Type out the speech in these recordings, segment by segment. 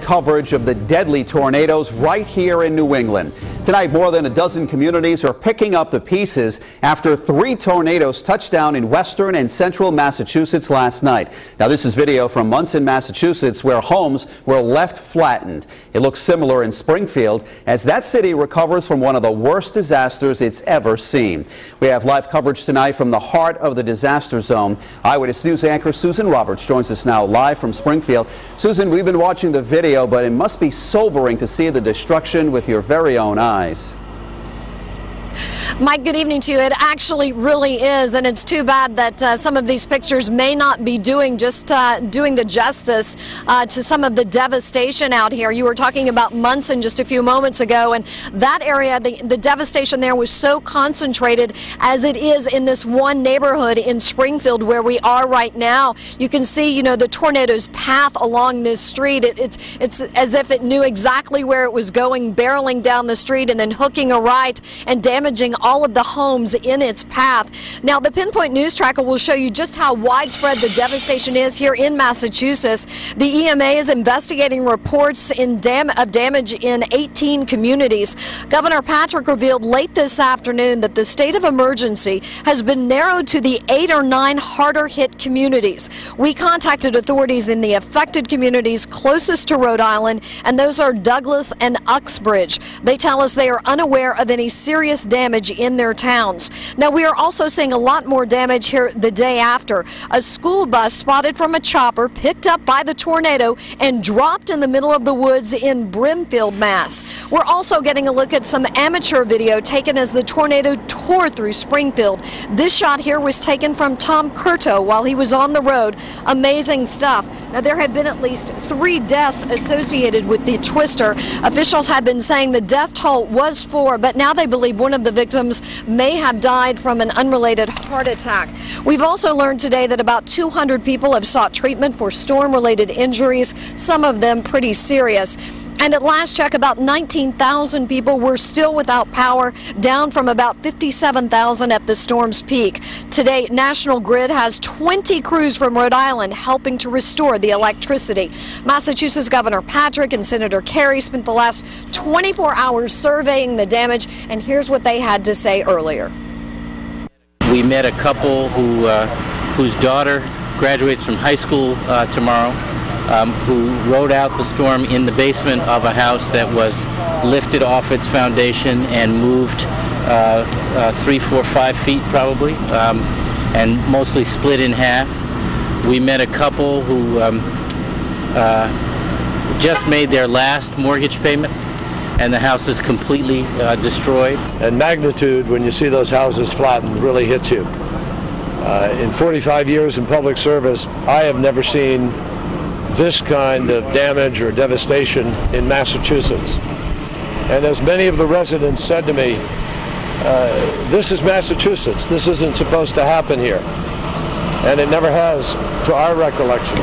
coverage of the deadly tornadoes right here in New England. Tonight, more than a dozen communities are picking up the pieces after 3 tornadoes touched down in western and central Massachusetts last night. Now, this is video from Munson, Massachusetts, where homes were left flattened. It looks similar in Springfield as that city recovers from one of the worst disasters it's ever seen. We have live coverage tonight from the heart of the disaster zone. Eyewitness News anchor Susan Roberts joins us now live from Springfield. Susan, we've been watching the video, but it must be sobering to see the destruction with your very own eyes. Mike, good evening to you. It actually really is, and it's too bad that some of these pictures may not be doing the justice to some of the devastation out here. You were talking about Munson just a few moments ago, and that area, the devastation there was so concentrated as it is in this one neighborhood in Springfield where we are right now. You can see, you know, the tornado's path along this street. It's as if it knew exactly where it was going, barreling down the street and then hooking a right and damaging all of the homes in its path. Now, the Pinpoint News Tracker will show you just how widespread the devastation is here in Massachusetts. The EMA is investigating reports of damage in 18 communities. Governor Patrick revealed late this afternoon that the state of emergency has been narrowed to the 8 or 9 harder hit communities. We contacted authorities in the affected communities closest to Rhode Island, and those are Douglas and Uxbridge. They tell us they are unaware of any serious damage in their towns. Now, we are also seeing a lot more damage here the day after. A school bus spotted from a chopper picked up by the tornado and dropped in the middle of the woods in Brimfield, Mass. We're also getting a look at some amateur video taken as the tornado tore through Springfield. This shot here was taken from Tom Curto while he was on the road. Amazing stuff. Now, there have been at least 3 deaths associated with the twister. Officials have been saying the death toll was 4, but now they believe one of the victims may have died from an unrelated heart attack. We've also learned today that about 200 people have sought treatment for storm-related injuries, some of them pretty serious. And at last check, about 19,000 people were still without power, down from about 57,000 at the storm's peak. Today, National Grid has 20 crews from Rhode Island helping to restore the electricity. Massachusetts Governor Patrick and Senator Kerry spent the last 24 hours surveying the damage, and here's what they had to say earlier. We met a couple whose daughter graduates from high school tomorrow. Who rode out the storm in the basement of a house that was lifted off its foundation and moved 3, 4, 5 feet probably, and mostly split in half. We met a couple who just made their last mortgage payment, and the house is completely destroyed. And magnitude, when you see those houses flattened, really hits you. In 45 years in public service, I have never seen this kind of damage or devastation in Massachusetts. And as many of the residents said to me, this is Massachusetts. This isn't supposed to happen here. And it never has, to our recollection.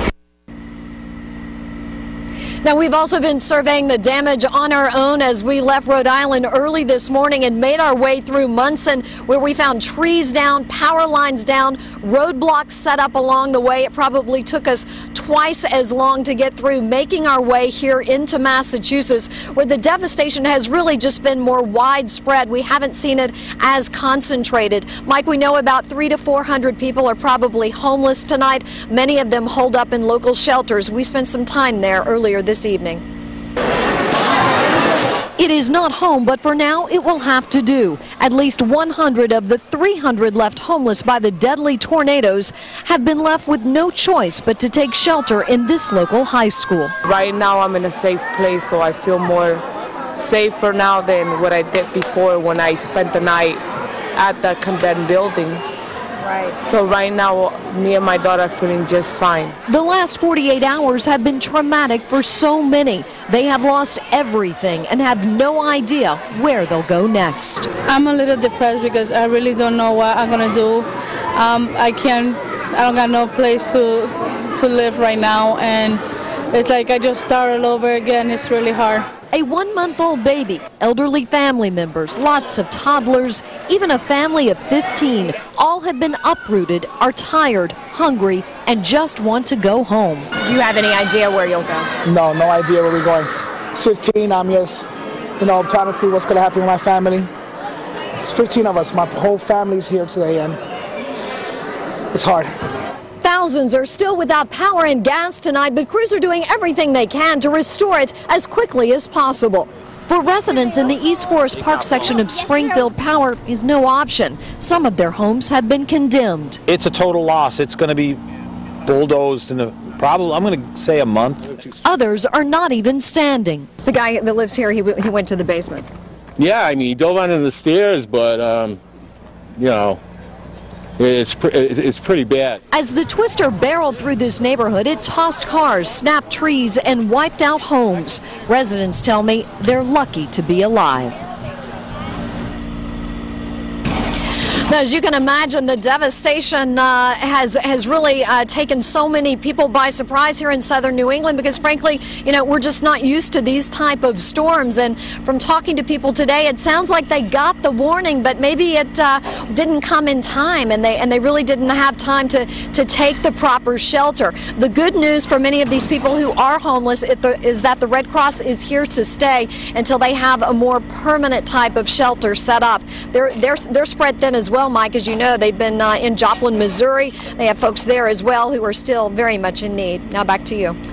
Now, we've also been surveying the damage on our own as we left Rhode Island early this morning and made our way through Munson, where we found trees down, power lines down, roadblocks set up along the way. It probably took us twice as long to get through, making our way here into Massachusetts, where the devastation has really just been more widespread. We haven't seen it as concentrated. Mike, we know about 300 to 400 people are probably homeless tonight. Many of them holed up in local shelters. We spent some time there earlier this evening. It is not home, but for now it will have to do. At least 100 of the 300 left homeless by the deadly tornadoes have been left with no choice but to take shelter in this local high school. Right now I'm in a safe place, so I feel more safer now than what I did before when I spent the night at the condemned building. Right. So right now, me and my daughter are feeling just fine. The last 48 hours have been traumatic for so many. They have lost everything and have no idea where they'll go next. I'm a little depressed because I really don't know what I'm gonna do. I don't got no place to live right now, and it's like I just start all over again. It's really hard. A 1-month-old baby, elderly family members, lots of toddlers, even a family of 15, all have been uprooted, are tired, hungry, and just want to go home. Do you have any idea where you'll go? No idea where we're going. It's 15, I'm just, trying to see what's going to happen with my family. It's 15 of us, my whole family's here today, and it's hard. Thousands are still without power and gas tonight, but crews are doing everything they can to restore it as quickly as possible. For residents in the East Forest Park section of Springfield, power is no option. Some of their homes have been condemned. It's a total loss. It's going to be bulldozed in probably, I'm going to say, a month. Others are not even standing. The guy that lives here, he went to the basement. Yeah, I mean, he dove onto the stairs, but, it's pretty bad. As the twister barreled through this neighborhood, it tossed cars, snapped trees, and wiped out homes. Residents tell me they're lucky to be alive. Now, as you can imagine, the devastation has really taken so many people by surprise here in southern New England because, frankly, we're just not used to these type of storms. And from talking to people today, it sounds like they got the warning, but maybe it didn't come in time, and they really didn't have time to take the proper shelter. The good news for many of these people who are homeless is that the Red Cross is here to stay until they have a more permanent type of shelter set up. They're spread thin as well, Mike. As you know, they've been in Joplin, Missouri. They have folks there as well who are still very much in need. Now back to you.